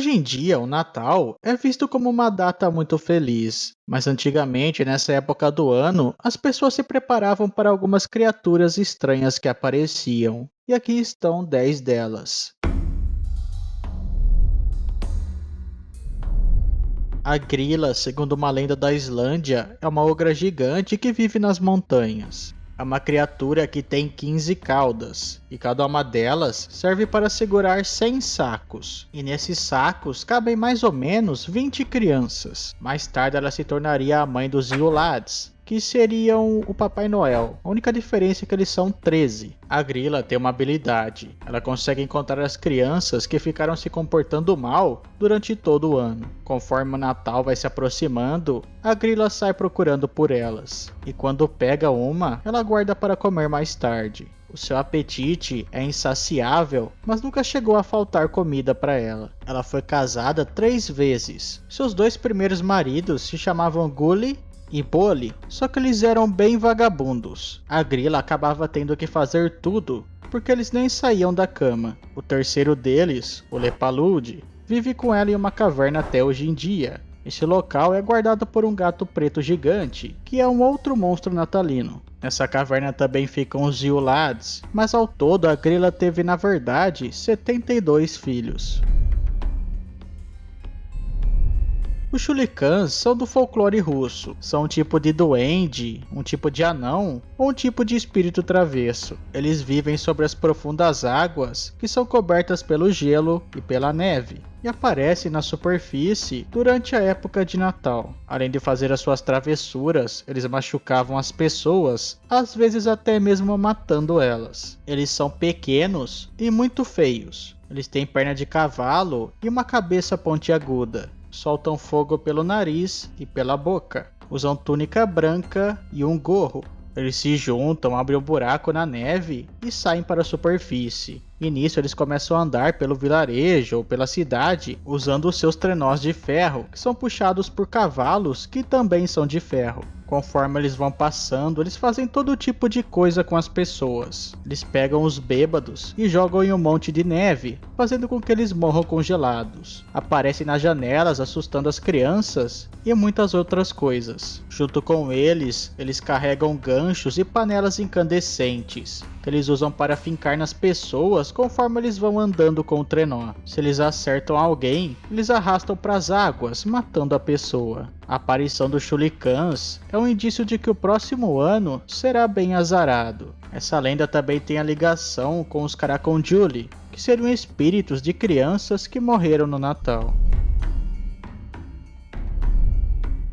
Hoje em dia, o Natal é visto como uma data muito feliz, mas antigamente, nessa época do ano, as pessoas se preparavam para algumas criaturas estranhas que apareciam. E aqui estão 10 delas. A Grilla, segundo uma lenda da Islândia, é uma ogra gigante que vive nas montanhas. É uma criatura que tem 15 caudas, e cada uma delas serve para segurar 100 sacos. E nesses sacos cabem mais ou menos 20 crianças. Mais tarde ela se tornaria a mãe dos Yulads, que seriam o Papai Noel. A única diferença é que eles são 13. A Grilla tem uma habilidade. Ela consegue encontrar as crianças que ficaram se comportando mal durante todo o ano. Conforme o Natal vai se aproximando, a Grilla sai procurando por elas. E quando pega uma, ela guarda para comer mais tarde. O seu apetite é insaciável, mas nunca chegou a faltar comida para ela. Ela foi casada 3 vezes. Seus 2 primeiros maridos se chamavam Gulli e Bolli, só que eles eram bem vagabundos. A Grilla acabava tendo que fazer tudo, porque eles nem saíam da cama. O terceiro deles, o Lepalude, vive com ela em uma caverna até hoje em dia. Esse local é guardado por um gato preto gigante, que é um outro monstro natalino. Nessa caverna também ficam os Yulads, mas ao todo a Grilla teve na verdade 72 filhos. Os Chulicãs são do folclore russo. São um tipo de duende, um tipo de anão ou um tipo de espírito travesso. Eles vivem sobre as profundas águas que são cobertas pelo gelo e pela neve e aparecem na superfície durante a época de Natal. Além de fazer as suas travessuras, eles machucavam as pessoas, às vezes até mesmo matando elas. Eles são pequenos e muito feios. Eles têm perna de cavalo e uma cabeça pontiaguda. Soltam fogo pelo nariz e pela boca. Usam túnica branca e um gorro. Eles se juntam, abrem um buraco na neve e saem para a superfície. E nisso eles começam a andar pelo vilarejo ou pela cidade usando os seus trenós de ferro, que são puxados por cavalos que também são de ferro. Conforme eles vão passando, eles fazem todo tipo de coisa com as pessoas. Eles pegam os bêbados e jogam em um monte de neve, fazendo com que eles morram congelados. Aparecem nas janelas assustando as crianças e muitas outras coisas. Junto com eles, eles carregam ganchos e panelas incandescentes, que eles usam para fincar nas pessoas conforme eles vão andando com o trenó. Se eles acertam alguém, eles arrastam para as águas, matando a pessoa. A aparição dos Chulicãs é um indício de que o próximo ano será bem azarado. Essa lenda também tem a ligação com os Karakonjuli, que seriam espíritos de crianças que morreram no Natal.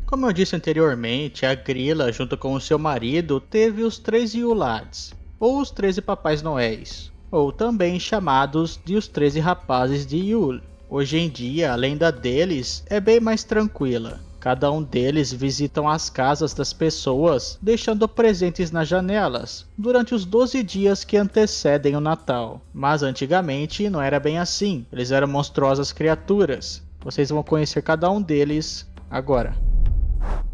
Como eu disse anteriormente, a Grilla, junto com o seu marido, teve os 13 Yulads, ou os 13 Papais Noéis, ou também chamados de os 13 Rapazes de Yule. Hoje em dia, a lenda deles é bem mais tranquila. Cada um deles visitam as casas das pessoas, deixando presentes nas janelas, durante os 12 dias que antecedem o Natal. Mas antigamente não era bem assim, eles eram monstruosas criaturas. Vocês vão conhecer cada um deles agora.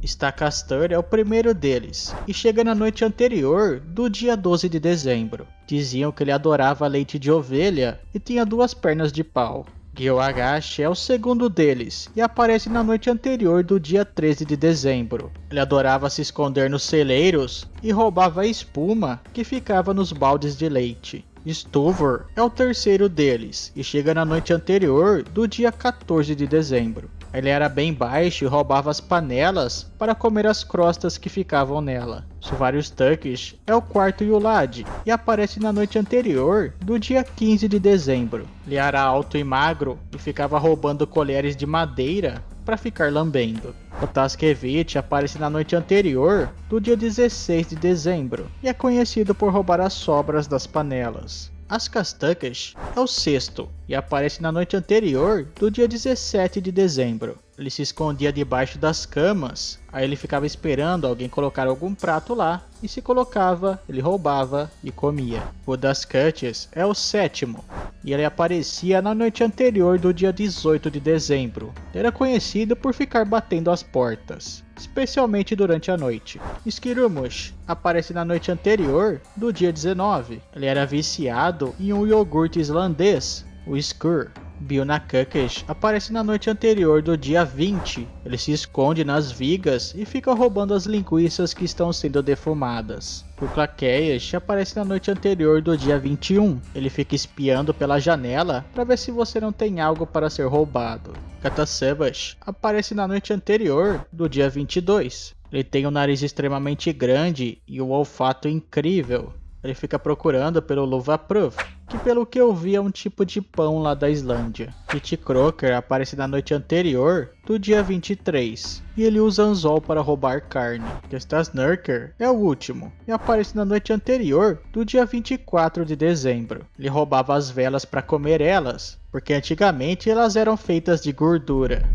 Starkastur é o primeiro deles, e chega na noite anterior do dia 12 de dezembro. Diziam que ele adorava leite de ovelha e tinha 2 pernas de pau. Gilagash é o segundo deles, e aparece na noite anterior do dia 13 de dezembro. Ele adorava se esconder nos celeiros e roubava a espuma que ficava nos baldes de leite. Stuvor é o terceiro deles, e chega na noite anterior do dia 14 de dezembro. Ele era bem baixo e roubava as panelas para comer as crostas que ficavam nela. Suvarius Turkish é o quarto Yulad e aparece na noite anterior do dia 15 de dezembro. Ele era alto e magro e ficava roubando colheres de madeira para ficar lambendo. O Taskevich aparece na noite anterior do dia 16 de dezembro e é conhecido por roubar as sobras das panelas. Askastukish é o sexto e aparece na noite anterior do dia 17 de dezembro. Ele se escondia debaixo das camas, aí ele ficava esperando alguém colocar algum prato lá, e se colocava, ele roubava e comia. O Daskutches é o sétimo, e ele aparecia na noite anterior do dia 18 de dezembro. Ele era conhecido por ficar batendo as portas, especialmente durante a noite. Skirumush aparece na noite anterior do dia 19. Ele era viciado em um iogurte islandês, o Skyr. Björnakakes aparece na noite anterior do dia 20. Ele se esconde nas vigas e fica roubando as linguiças que estão sendo defumadas. O Claqueias aparece na noite anterior do dia 21. Ele fica espiando pela janela para ver se você não tem algo para ser roubado. Katasebas aparece na noite anterior do dia 22. Ele tem um nariz extremamente grande e um olfato incrível. Ele fica procurando pelo Luvapruf, que pelo que eu vi é um tipo de pão lá da Islândia. Pete Crocker aparece na noite anterior do dia 23, e ele usa anzol para roubar carne. Gestasnurker é o último, e aparece na noite anterior do dia 24 de dezembro. Ele roubava as velas para comer elas, porque antigamente elas eram feitas de gordura.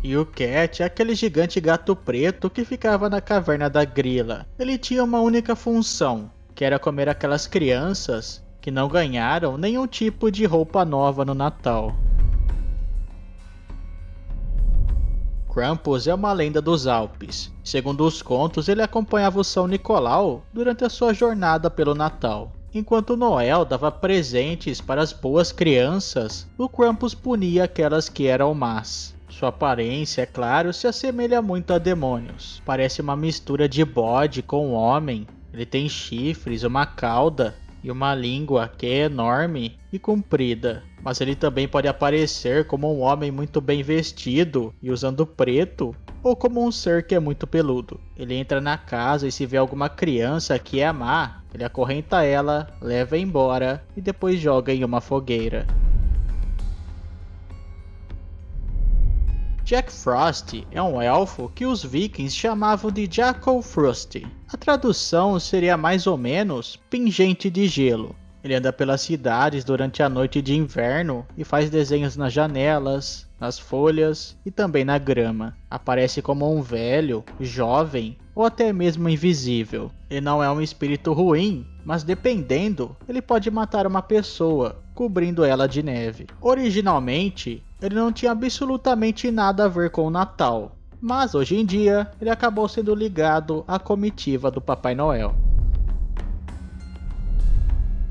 E o Cat é aquele gigante gato preto que ficava na caverna da grila. Ele tinha uma única função, que era comer aquelas crianças que não ganharam nenhum tipo de roupa nova no Natal. Krampus é uma lenda dos Alpes. Segundo os contos, ele acompanhava o São Nicolau durante a sua jornada pelo Natal. Enquanto Noel dava presentes para as boas crianças, o Krampus punia aquelas que eram más. Sua aparência, é claro, se assemelha muito a demônios. Parece uma mistura de bode com homem. Ele tem chifres, uma cauda e uma língua que é enorme e comprida. Mas ele também pode aparecer como um homem muito bem vestido e usando preto, ou como um ser que é muito peludo. Ele entra na casa e se vê alguma criança que é má, ele acorrenta ela, leva embora e depois joga em uma fogueira. Jack Frost é um elfo que os vikings chamavam de Jackal Frost. A tradução seria mais ou menos pingente de gelo. Ele anda pelas cidades durante a noite de inverno e faz desenhos nas janelas, nas folhas e também na grama. Aparece como um velho, jovem ou até mesmo invisível. Ele não é um espírito ruim, mas dependendo, ele pode matar uma pessoa, cobrindo ela de neve. Originalmente, ele não tinha absolutamente nada a ver com o Natal, mas hoje em dia ele acabou sendo ligado à comitiva do Papai Noel.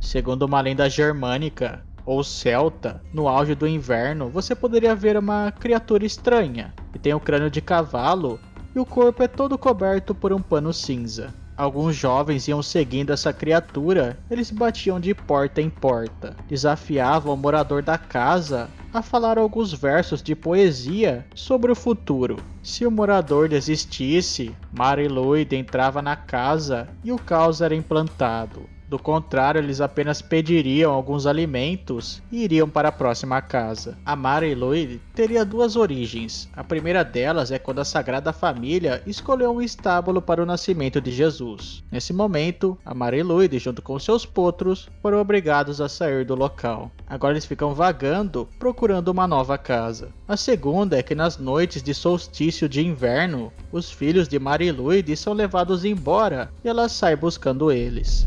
Segundo uma lenda germânica, ou celta, no auge do inverno você poderia ver uma criatura estranha, que tem o crânio de cavalo e o corpo é todo coberto por um pano cinza. Alguns jovens iam seguindo essa criatura, eles batiam de porta em porta, desafiavam o morador da casa a falar alguns versos de poesia sobre o futuro. Se o morador desistisse, Mariluid entrava na casa e o caos era implantado. Do contrário, eles apenas pediriam alguns alimentos e iriam para a próxima casa. A Mariluid teria duas origens. A primeira delas é quando a Sagrada Família escolheu um estábulo para o nascimento de Jesus. Nesse momento, a Mariluid, junto com seus potros, foram obrigados a sair do local. Agora eles ficam vagando, procurando uma nova casa. A segunda é que nas noites de solstício de inverno, os filhos de Mariluid são levados embora e ela sai buscando eles.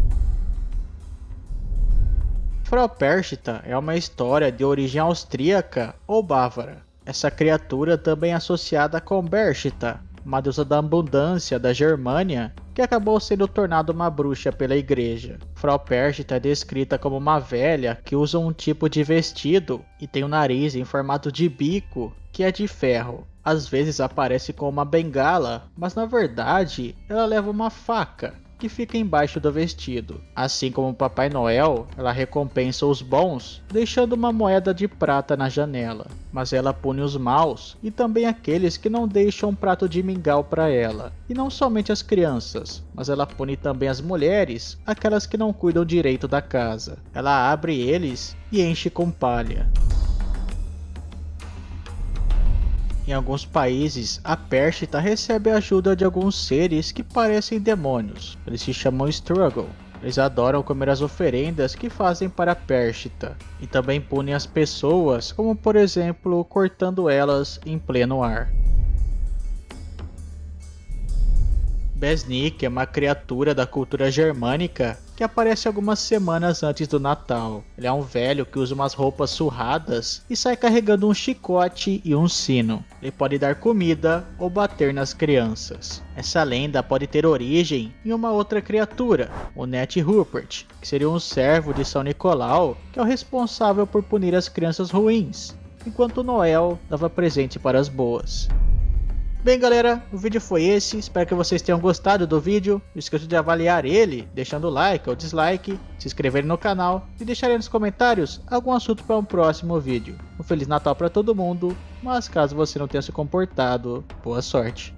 Frau Perchta é uma história de origem austríaca ou bávara. Essa criatura também é associada com Berchta, uma deusa da abundância da Germânia, que acabou sendo tornada uma bruxa pela igreja. Frau Perchta é descrita como uma velha que usa um tipo de vestido e tem um nariz em formato de bico, que é de ferro. Às vezes aparece com uma bengala, mas na verdade ela leva uma faca que fica embaixo do vestido. Assim como o Papai Noel, ela recompensa os bons, deixando uma moeda de prata na janela. Mas ela pune os maus e também aqueles que não deixam um prato de mingau para ela. E não somente as crianças, mas ela pune também as mulheres, aquelas que não cuidam direito da casa. Ela abre eles e enche com palha. Em alguns países, a Perchta recebe a ajuda de alguns seres que parecem demônios. Eles se chamam Struggle. Eles adoram comer as oferendas que fazem para Perchta e também punem as pessoas, como por exemplo cortando elas em pleno ar. Besnik é uma criatura da cultura germânica que aparece algumas semanas antes do Natal. Ele é um velho que usa umas roupas surradas e sai carregando um chicote e um sino. Ele pode dar comida ou bater nas crianças. Essa lenda pode ter origem em uma outra criatura, o Ned Rupert, que seria um servo de São Nicolau, que é o responsável por punir as crianças ruins, enquanto Noel dava presente para as boas. Bem galera, o vídeo foi esse, espero que vocês tenham gostado do vídeo, não esqueça de avaliar ele, deixando like ou dislike, se inscreverem no canal e deixarem nos comentários algum assunto para um próximo vídeo. Um Feliz Natal para todo mundo, mas caso você não tenha se comportado, boa sorte.